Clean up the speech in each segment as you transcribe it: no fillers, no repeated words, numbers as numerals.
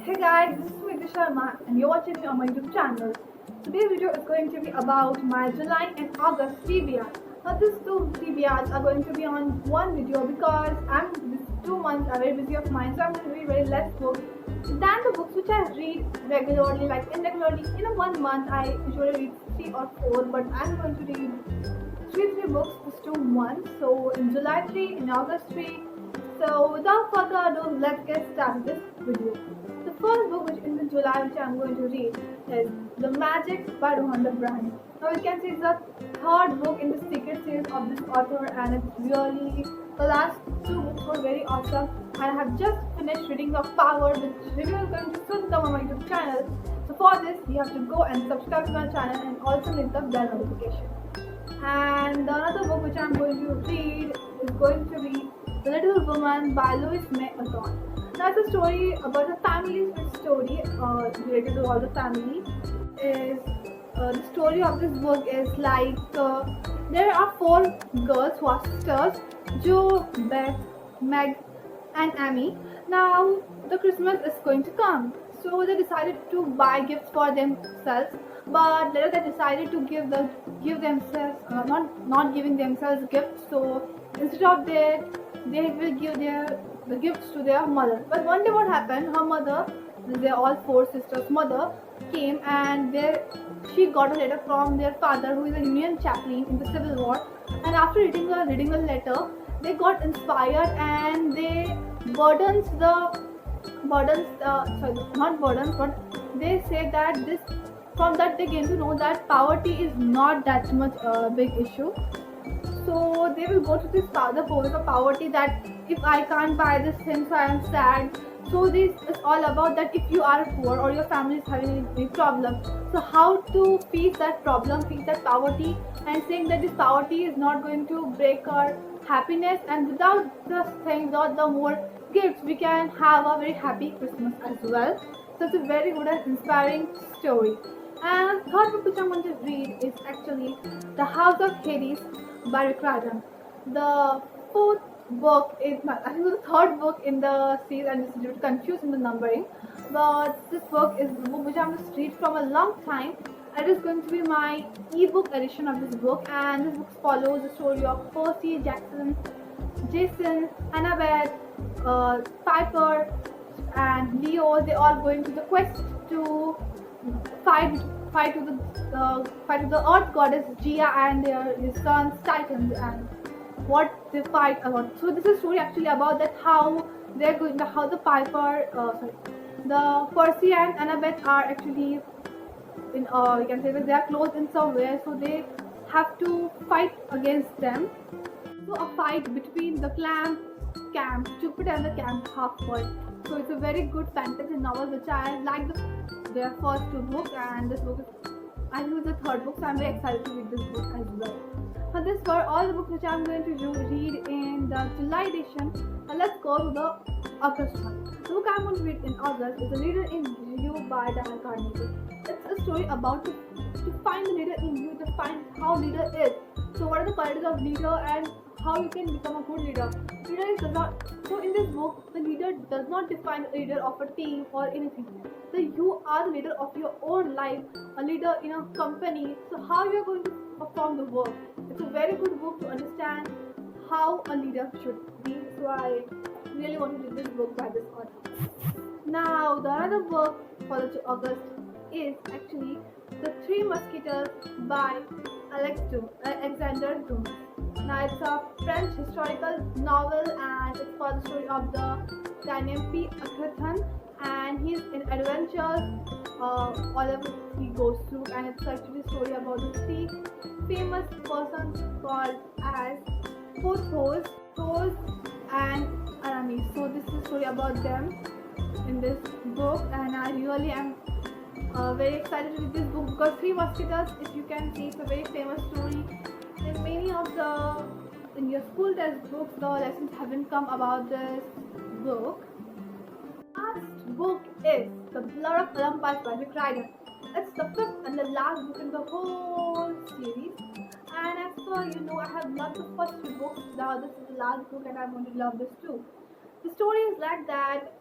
Hey guys, this is Riddhi Sharma and you're watching me on my YouTube channel. Today's video is going to be about my July and August TBR. Now these two TBRs are going to be on one video because these 2 months are very busy of mine, so I'm going to read very less books than the books which I read regularly, like irregularly. In a 1 month I usually read 3 or 4, but I'm going to read three books these 2 months. So in July 3, in August 3. So without further ado, let's get started this video. The first book which in the July which I'm going to read is The Magic by Truhanov. Now you can see it's the third book in the secret series of this author, and it's really the last 2 books were very awesome. And I have just finished reading The Power, which video is going to soon come on my YouTube channel. So for this you have to go and subscribe to my channel and also hit the bell notification. And the another book which I'm going to read is going to be The Little Woman by Louise May Alcott. That's a story about a family story related to all the family. Is the story of this book is like there are 4 girls who are sisters: Jo, Beth, Meg, and Amy. Now the Christmas is going to come, so they decided to buy gifts for themselves. But later they decided to give themselves not giving themselves gifts. So instead of they will give the gifts to their mother. But one day what happened? Her mother, they're all 4 sisters' mother, came and she got a letter from their father, who is a Union chaplain in the Civil War. And after reading a letter, they got inspired and they not burdens, but they say that from that they came to know that poverty is not that much a big issue. So they will go to the pose of poverty, that if I can't buy this thing, so I am sad. So this is all about that if you are poor or your family is having a problem, so how to face that problem, face that poverty, and saying that this poverty is not going to break our happiness, and without this thing, without the more gifts, we can have a very happy Christmas as well. So it's a very good and inspiring story. And third book which I'm going to read is actually The House of Hades by Riddhi. The fourth book is I think the third book in the series, and this is a bit confused in the numbering. But this book is the book which I'm going to read from a long time. It is going to be my ebook edition of this book, and this book follows the story of Percy, Jason, Annabeth, Piper, and Leo. They all going to the quest to fight with the earth goddess Gia and his sons Titans, and what they fight about. So this is a story actually about that how they're going, how the the Percy and Annabeth are actually in you can say that they are close in somewhere, so they have to fight against them. So a fight between the camp Jupiter and the camp Half-Boy. So it's a very good fantasy novel which I like their first 2 books, and this book is, I think it's the third book, so I'm very excited to read this book as well. So this were all the books which I'm going to read in the July edition. Now let's go to the August one. The book I'm going to read in August is The Leader in You by Daniel Carnegie. It's a story about to find the leader in you, to find how leader is. So what are the qualities of leader and how you can become a good leader. So in this book, the leader does not define the leader of a team or anything. So you are the leader of your own life, a leader in a company. So how you are going to perform the work. It's a very good book to understand how a leader should be. So I really want to read this book by this author. Now the other book for the August is actually The 3 Mosquitoes by Alexander Dumas. Now it's a French historical novel, and it's for the story of the guy named P. Akrathan, and he's in adventures all of he goes through, and it's actually a story about the 3 famous persons called as Porthos, and Aramis. So this is a story about them in this book, and I really am very excited to read this book because 3 Mosquitoes, if you can see, it's a very famous story. In many of in your school test books, the lessons haven't come about this book. Last book is The Blood of Olympus by Riddhi. It's the 5th and the last book in the whole series. And as per I have loved the first 3 books. Now this is the last book, and I'm going to love this too. The story is like that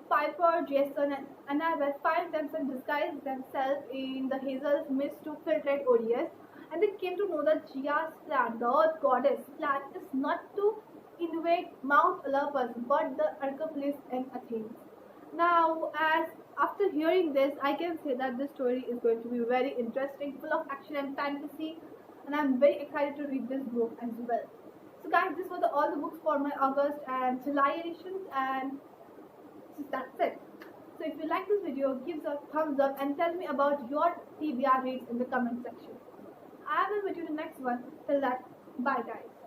Piper, Jason, and Annabelle find themselves disguised themselves in the Hazel's mist to filtrate ODS, and they came to know that Gia's plan, the Earth Goddess' plan, is not to invade Mount Olympus, but the Archopolis in Athens. Now, as after hearing this, I can say that this story is going to be very interesting, full of action and fantasy, and I'm very excited to read this book as well. So, guys, these were all the books for my August and July editions, and that's it. So, if you like this video, give a thumbs up and tell me about your TBR reads in the comment section. I will meet you in the next one. Till that, bye, guys.